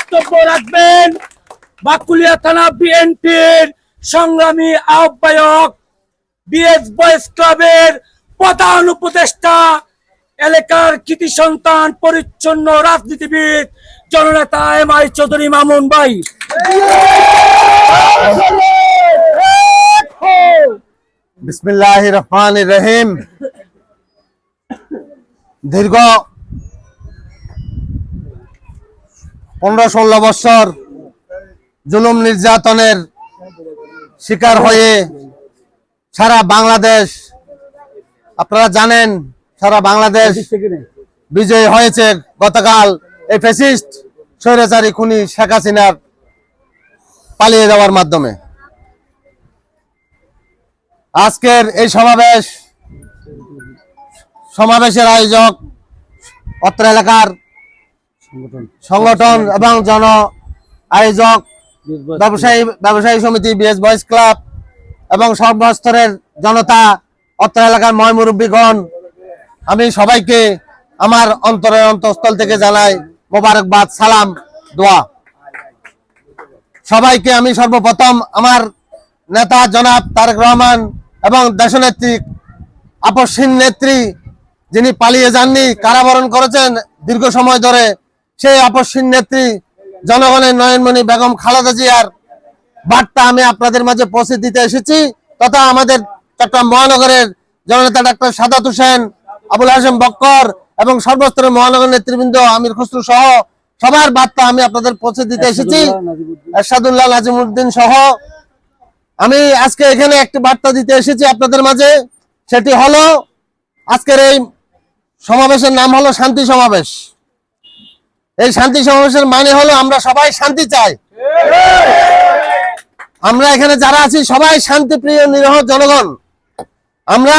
বক্তব্য রাখবেন বাকুলিয়া থানা বিএনপির সংগ্রামী আহ্বায়ক, বিএস বয়েজ ক্লাবের প্রধান উপদেষ্টা, এলাকার কৃতি সন্তান, পরিচ্ছন্ন রাজনীতিবিদ, জননেতা এমআই চৌধুরী মামুন ভাই। বিসমিল্লাহির রহমানির রহিম। দীর্ঘ 15-16 বছর জুলুম নির্যাতনের শিকার হয়ে সারা বাংলাদেশ, আপনারা জানেন, সারা বাংলাদেশ বিজয়ী হয়েছে গতকাল এই ফ্যাসিস্ট স্বৈরাচারী খুনি শেখ হাসিনার পালিয়ে যাওয়ার মাধ্যমে। আজকের এই সমাবেশের আয়োজক অত্র এলাকার সংগঠন এবং জন আয়োজক ব্যবসায়ী সমিতি, বিএস বয়েজ ক্লাব এবং সর্বস্তরের জনতা, অত্র এলাকার ময়মুরব্বীগণ, আমি সবাইকে আমার অন্তরের অন্তঃস্থল থেকে জানাই মোবারকবাদ, সালাম, দোয়া। সবাইকে আমি সর্বপ্রথম আমার নেতা জনাব তারেক রহমান এবং দেশনেত্রী, আপসহীন নেত্রী, যিনি পালিয়ে যাননি, কারাবরণ করেছেন দীর্ঘ সময় ধরে, সেই আপসহীন নেত্রী জনগণের নয়নমণি বেগম খালেদা জিয়ার বার্তা আমি আপনাদের মাঝে পৌঁছে দিতে এসেছি, তথা আমাদের চট্টগ্রাম মহানগরের জননেতা ডাক্তার সাদাত হোসেন, আবুল হাশেম বক্কর এবং সর্বস্তরের মহানগর নেতৃবৃন্দ, আমির খসরু সহ সবার বার্তা আমি আপনাদের পৌঁছে দিতে এসেছি। এরশাদুল্লাহ নাজিমুদ্দিন সহ আমি আজকে এখানে একটি বার্তা দিতে এসেছি আপনাদের মাঝে। সেটি হলো, আজকের এই সমাবেশের নাম হলো শান্তি সমাবেশ। এই শান্তি সমাবেশের মানে হলো আমরা সবাই শান্তি চাই। আমরা এখানে যারা আছি সবাই শান্তিপ্রিয় নিরহ জনগণ। আমরা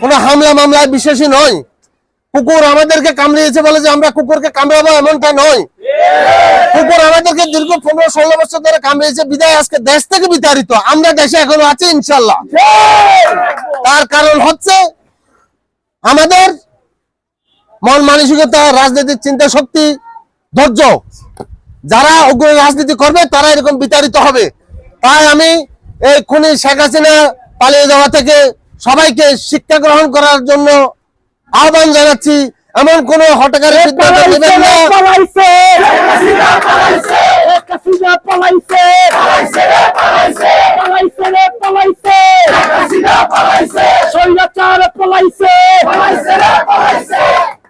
কোনো হামলা মামলায় বিশ্বাসী নই। কুকুর আমাদেরকে কামড়িয়েছে বলে যে আমরা কুকুরকে কামড়াবো এমনটা নয়। কুকুর আমাদেরকে দীর্ঘ 15-16 বছর ধরে কামড়িয়েছে বিদায় আজকে দেশ থেকে বিতাড়িত। আমরা দেশে এখনো আছি ইনশাল্লাহ। তার কারণ হচ্ছে আমাদের মন মানসিকতা, রাজনৈতিক চিন্তা শক্তি, ধৈর্য। যারা উগ্র রাজনীতি করবে তারা এরকম বিতাড়িত হবে। তাই আমি এই খুনি শেখ হাসিনা পালিয়ে যাওয়া থেকে সবাইকে শিক্ষা গ্রহণ করার জন্য আহ্বান জানাচ্ছি। এমন কোন হটকারী সিদ্ধান্ত নেবেন না।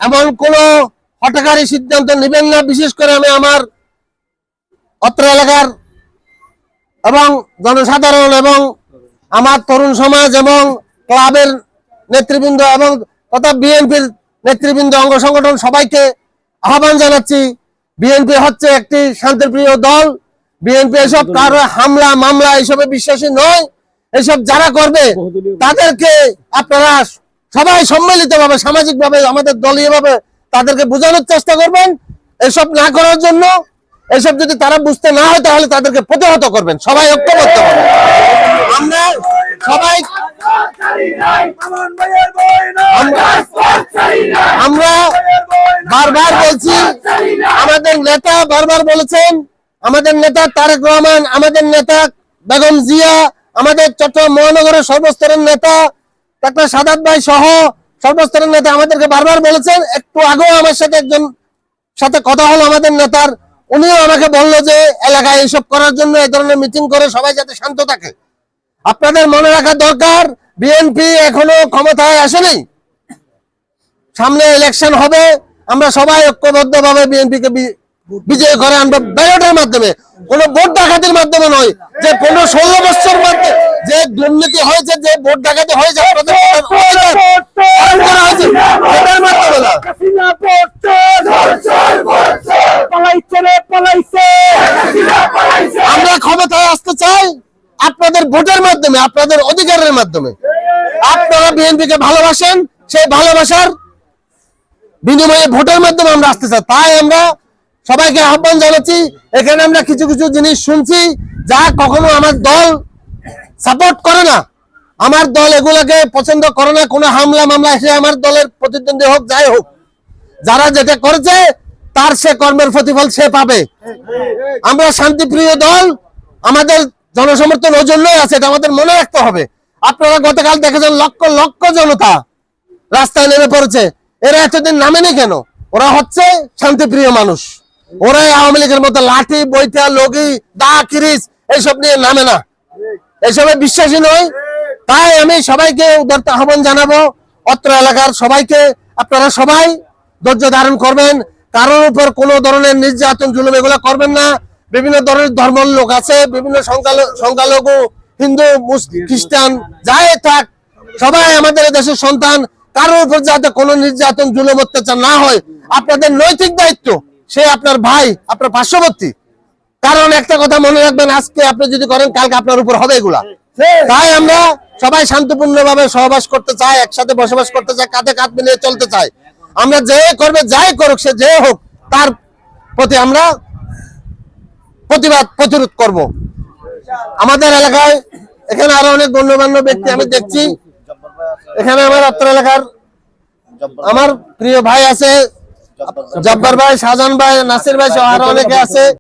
এমন কোন হটকারী সিদ্ধান্ত নেবেন না। বিশেষ করে আমি আমার অত্র এলাকার এবং জনসাধারণ এবং আমার তরুণ সমাজ এবং ক্লাবের নেতৃবৃন্দ এবং তথা বিএনপির নেতৃবৃন্দ, অঙ্গ সংগঠন সবাইকে আহ্বান জানাচ্ছি। বিএনপি হচ্ছে একটি শান্তিপ্রিয় দল। বিএনপি এসব কারো হামলা মামলা এইসবে বিশ্বাসী নয়। এসব যারা করবে তাদেরকে আপনারা সবাই সম্মিলিতভাবে, সামাজিকভাবে, আমাদের দলীয়ভাবে তাদেরকে বোঝানোর চেষ্টা করবেন এসব না করার জন্য। এসব যদি তারা বুঝতে না হয় তাহলে তাদেরকে প্রতিহত করবেন, সবাই ঐক্যবদ্ধ করবেন। আমরা সবাই আমরা বারবার বলছি, আমাদের নেতা বারবার বলেছেন, আমাদের নেতা তারেক রহমান, আমাদের নেতা বেগম জিয়া, আমাদের চট্টগ্রাম মহানগরের সর্বস্তরের নেতা ডাক্তার সাদাত ভাই সহ সর্বস্তরের নেতা আমাদেরকে বারবার বলেছেন। একটু আগেও আমার সাথে একজন সাথে কথা হলো আমাদের নেতার, উনিও আমাকে বললো যে এলাকায় এইসব করার জন্য এই ধরনের মিটিং করে সবাই যাতে শান্ত থাকে। আপনাদের মনে রাখা দরকার, বিএনপি এখনো ক্ষমতায় আসেনি, সামনে ইলেকশন হবে। আমরা সবাই ঐক্যবদ্ধ ভাবে বিএনপিকে বিজয় করে আনবো ব্যালটের মাধ্যমে, কোন ভোট ডাকাতির মাধ্যমে নয়। যে 15-16 বছর মধ্যে যে দুর্নীতি হয়েছে, যে ভোট ডাকাতি হয়েছে, আমরা ক্ষমতায় আসতে চাই আপনাদের ভোটের মাধ্যমে, আপনাদের অধিকারের মাধ্যমে। আপনারা বিএনপিকে ভালোবাসেন, সেই ভালোবাসার বিনিময়ে ভোটের মাধ্যমে আমরা আসতে চাই। তাই আমরা সবাইকে আহ্বান জানাচ্ছি। এখানে আমরা কিছু কিছু জিনিস শুনছি যা কখনো আমার দল সাপোর্ট করে না, আমার দল এগুলোকে পছন্দ করে না। কোনো হামলা মামলা এসে আমার দলের প্রতিদ্বন্দ্বী হোক, যাই হোক, যারা যেটা করেছে তার সে কর্মের প্রতিফল সে পাবে। আমরা শান্তিপ্রিয় দল, আমাদের জনসমর্থন ওই জন্যই আছে, এটা আমাদের মনে রাখতে হবে। আপনারা গতকাল দেখেছেন লক্ষ লক্ষ জনতা রাস্তায় নেমে পড়েছে। এরা এতদিন নামেনি কেন? ওরা হচ্ছে শান্তিপ্রিয় মানুষ। ওরা আওয়ামী লীগের মতো লাঠি বইটা লগি দা কিরিচ এইসব নিয়ে নামে না, এইসবে বিশ্বাসী নয়। তাই আমি সবাইকে উদারতা আহ্বান জানাবো, অত্র এলাকার সবাইকে, আপনারা সবাই ধৈর্য ধারণ করবেন, কারোর উপর কোনো ধরনের নির্যাতন জুলুম এগুলো করবেন না। বিভিন্ন ধরনের ধর্মের লোক আছে, বিভিন্ন সংখ্যালঘু, হিন্দু, মুসলিম, খ্রিস্টান, যাই থাক, সবাই আমাদের দেশের সন্তান। কারোর উপর যাতে কোনো নির্যাতন জুলুম অত্যাচার না হয়, আপনাদের নৈতিক দায়িত্ব, সে আপনার ভাই, আপনার পার্শ্ববর্তী। কারণ একটা কথা মনে রাখবেন, আজকে আপনি যদি করেন কালকে আপনার উপর হবে এগুলা। তাই আমরা সবাই শান্তিপূর্ণভাবে সহবাস করতে চাই, একসাথে বসবাস করতে চাই, কাঁধে কাঁধ মিলিয়ে চলতে চাই। আমরা যে করবে, যাই করুক, সে যে হোক, তার প্রতি আমরা প্রতিরোধ করব। আমাদের এলাকায় এখানে আরো অনেক গণ্যমান্য ব্যক্তি আমি দেখছি। এখানে আমার অত্র এলাকার আমার প্রিয় ভাই আছে, জব্বার ভাই, শাহজাহান ভাই, নাসির ভাই সহ আরো অনেকে আছে।